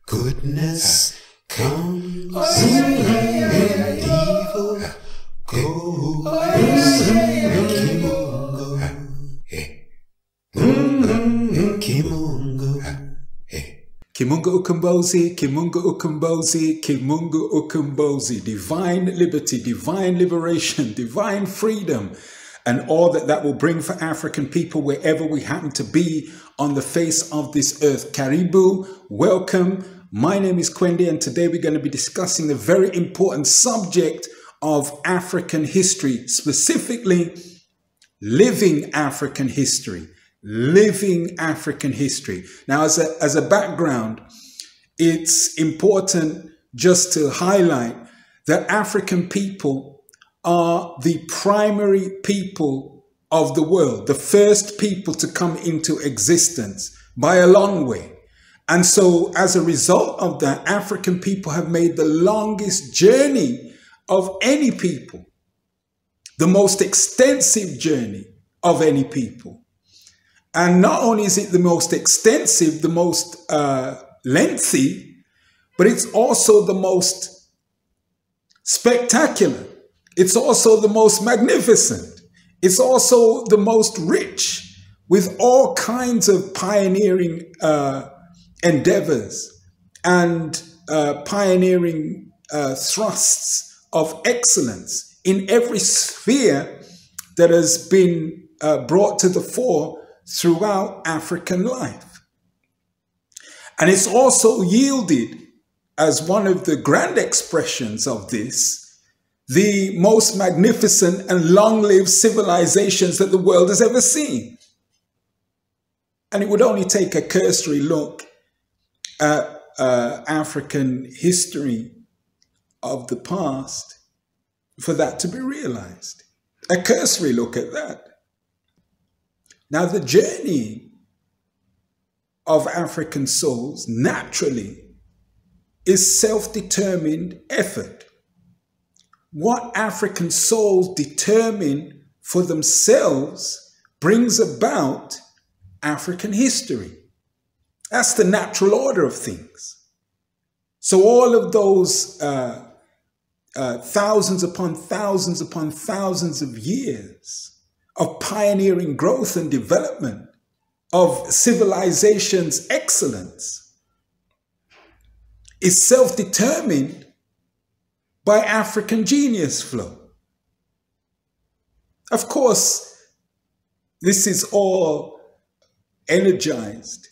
Goodness comes and evil goes. Kimungo. Kimungo ukumbozi, Kimungo ukumbozi, Kimungo ukumbozi. Divine liberty, divine liberation, divine freedom, and all that that will bring for African people wherever we happen to be on the face of this earth. Karibu, welcome. My name is Kwende, and today we're going to be discussing the very important subject of African history, specifically living African history. Living African history. Now, as a background, it's important just to highlight that African people are the primary people of the world, the first people to come into existence by a long way. And so as a result of that, African people have made the longest journey of any people, the most extensive journey of any people. And not only is it the most extensive, the most lengthy, but it's also the most spectacular. It's also the most magnificent. It's also the most rich, with all kinds of pioneering endeavors and pioneering thrusts of excellence in every sphere that has been brought to the fore throughout African life. And it's also yielded, as one of the grand expressions of this, the most magnificent and long-lived civilizations that the world has ever seen. And it would only take a cursory look at African history of the past for that to be realized. A cursory look at that. Now, the journey of African souls naturally is self-determined effort. What African souls determine for themselves brings about African history. That's the natural order of things. So all of those thousands upon thousands upon thousands of years of pioneering growth and development, of civilization's excellence, is self-determined by African genius flow. Of course, this is all energized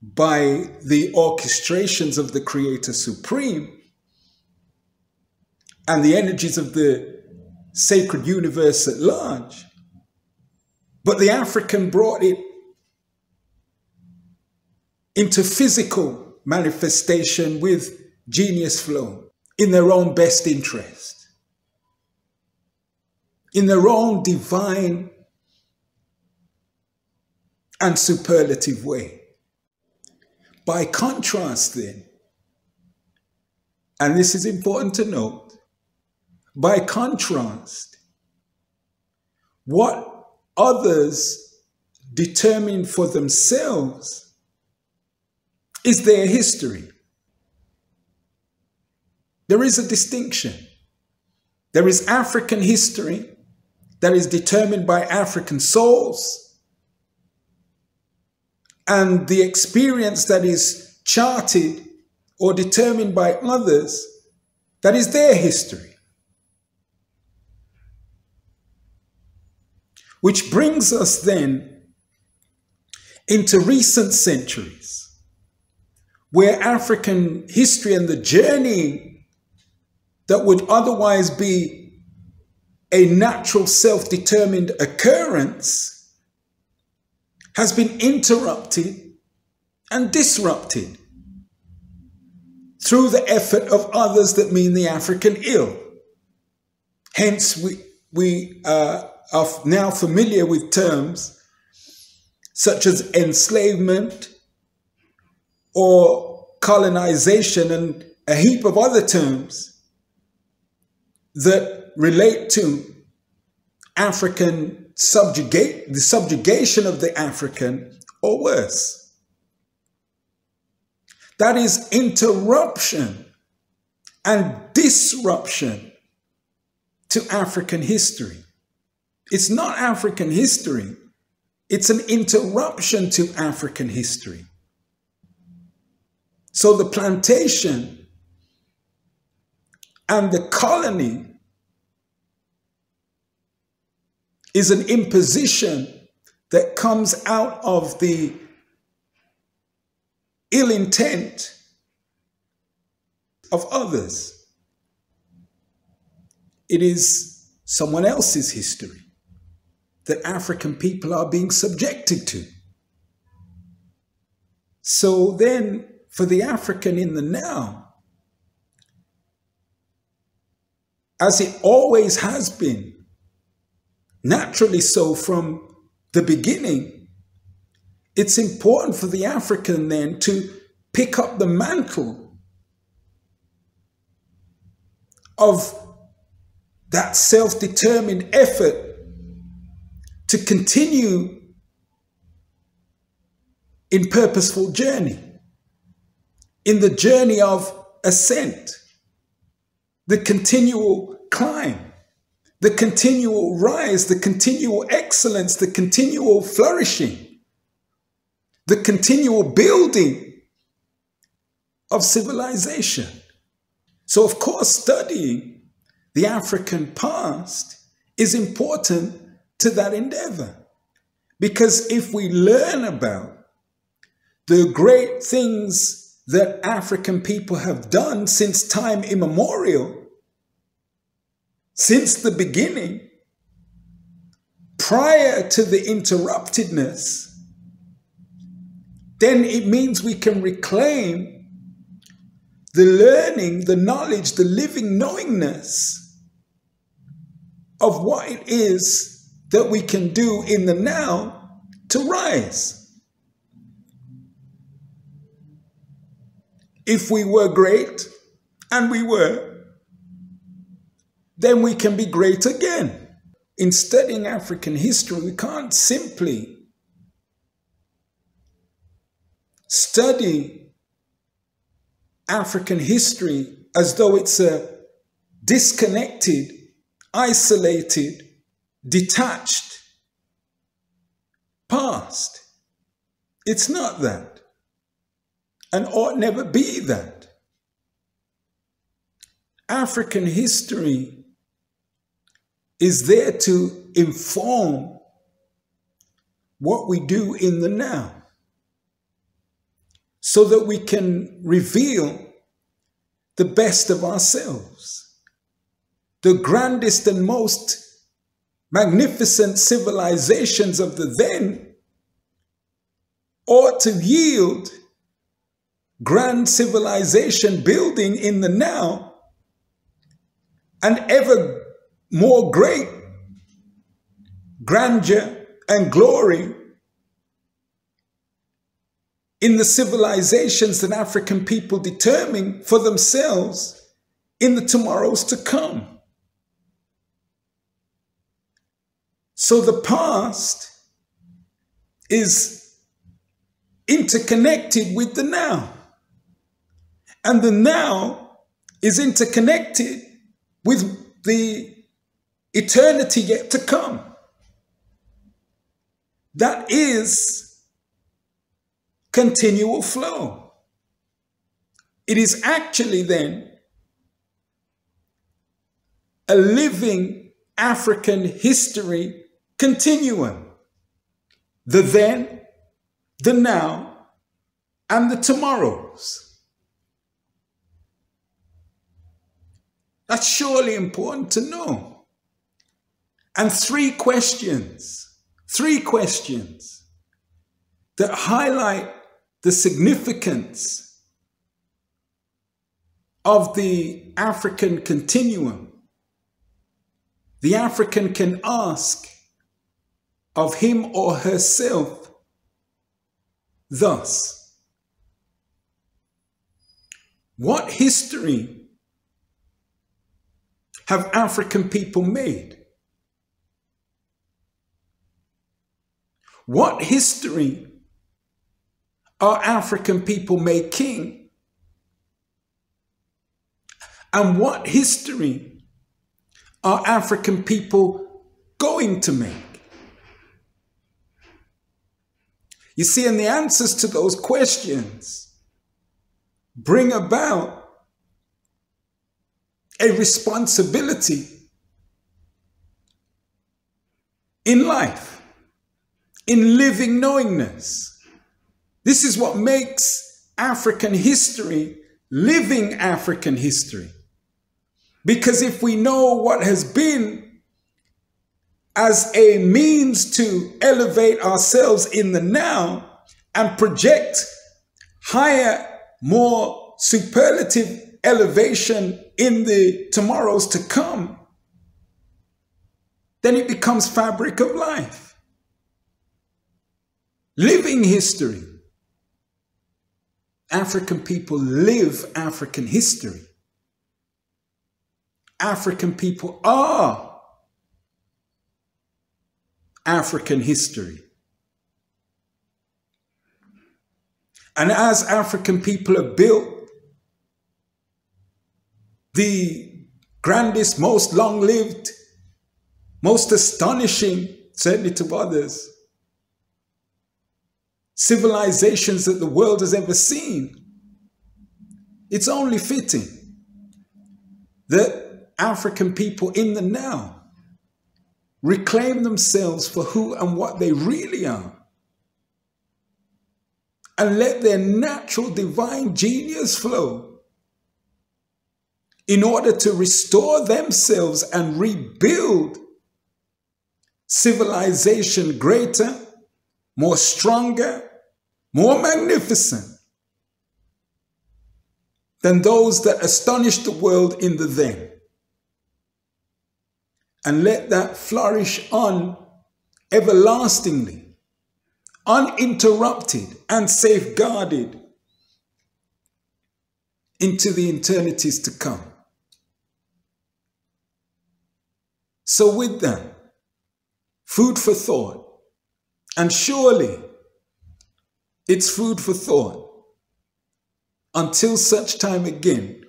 by the orchestrations of the Creator Supreme and the energies of the sacred universe at large. But the African brought it into physical manifestation with genius flow in their own best interest, in their own divine and superlative way. By contrast then, and this is important to note, by contrast, what others determine for themselves is their history. There is a distinction. There is African history that is determined by African souls, and the experience that is charted or determined by others, that is their history. Which brings us then into recent centuries, where African history and the journey that would otherwise be a natural self-determined occurrence has been interrupted and disrupted through the effort of others that mean the African ill. Hence, we are now familiar with terms such as enslavement or colonization and a heap of other terms that relate to African the subjugation of the African, or worse. That is interruption and disruption to African history. It's not African history. It's an interruption to African history. So the plantation and the colony is an imposition that comes out of the ill intent of others. It is someone else's history that African people are being subjected to. So then, for the African in the now, as it always has been, naturally so from the beginning, it's important for the African then to pick up the mantle of that self-determined effort to continue in purposeful journey, in the journey of ascent, the continual climb, the continual rise, the continual excellence, the continual flourishing, the continual building of civilization. So, of course, studying the African past is important to that endeavor. Because if we learn about the great things that African people have done since time immemorial, since the beginning, prior to the interruptedness, then it means we can reclaim the learning, the knowledge, the living knowingness of what it is that we can do in the now to rise. If we were great, and we were, then we can be great again. In studying African history, we can't simply study African history as though it's a disconnected, isolated, detached past. It's not that, and ought never be that. African history is there to inform what we do in the now, so that we can reveal the best of ourselves. The grandest and most magnificent civilizations of the then ought to yield grand civilization building in the now, and ever more great grandeur and glory in the civilizations that African people determine for themselves in the tomorrows to come. So the past is interconnected with the now, and the now is interconnected with the eternity yet to come. That is continual flow. It is actually then a living African history continuum. The then, the now, and the tomorrows. That's surely important to know. And three questions that highlight the significance of the African continuum. The African can ask of him or herself thus: what history have African people made? What history are African people making And what history are African people going to make? You see, and the answers to those questions bring about a responsibility in life, in living knowingness. This is what makes African history living African history. Because if we know what has been as a means to elevate ourselves in the now and project higher, more superlative elevation in the tomorrows to come, then it becomes fabric of life. Living history. African people live African history. African people are African history. And as African people have built the grandest, most long-lived, most astonishing, certainly to others, civilizations that the world has ever seen, it's only fitting that African people in the now reclaim themselves for who and what they really are, and let their natural divine genius flow in order to restore themselves and rebuild civilization greater, more stronger, more magnificent than those that astonished the world in the then. And let that flourish on everlastingly, uninterrupted and safeguarded into the eternities to come. So with that, food for thought, and surely it's food for thought until such time again.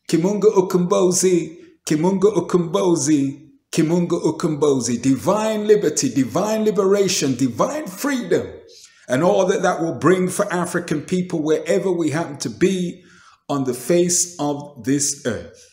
Kimunga Ukumbozi, Kimunga Ukumbozi, Kimunga Ukumbozi. Divine liberty, divine liberation, divine freedom, and all that that will bring for African people wherever we happen to be on the face of this earth.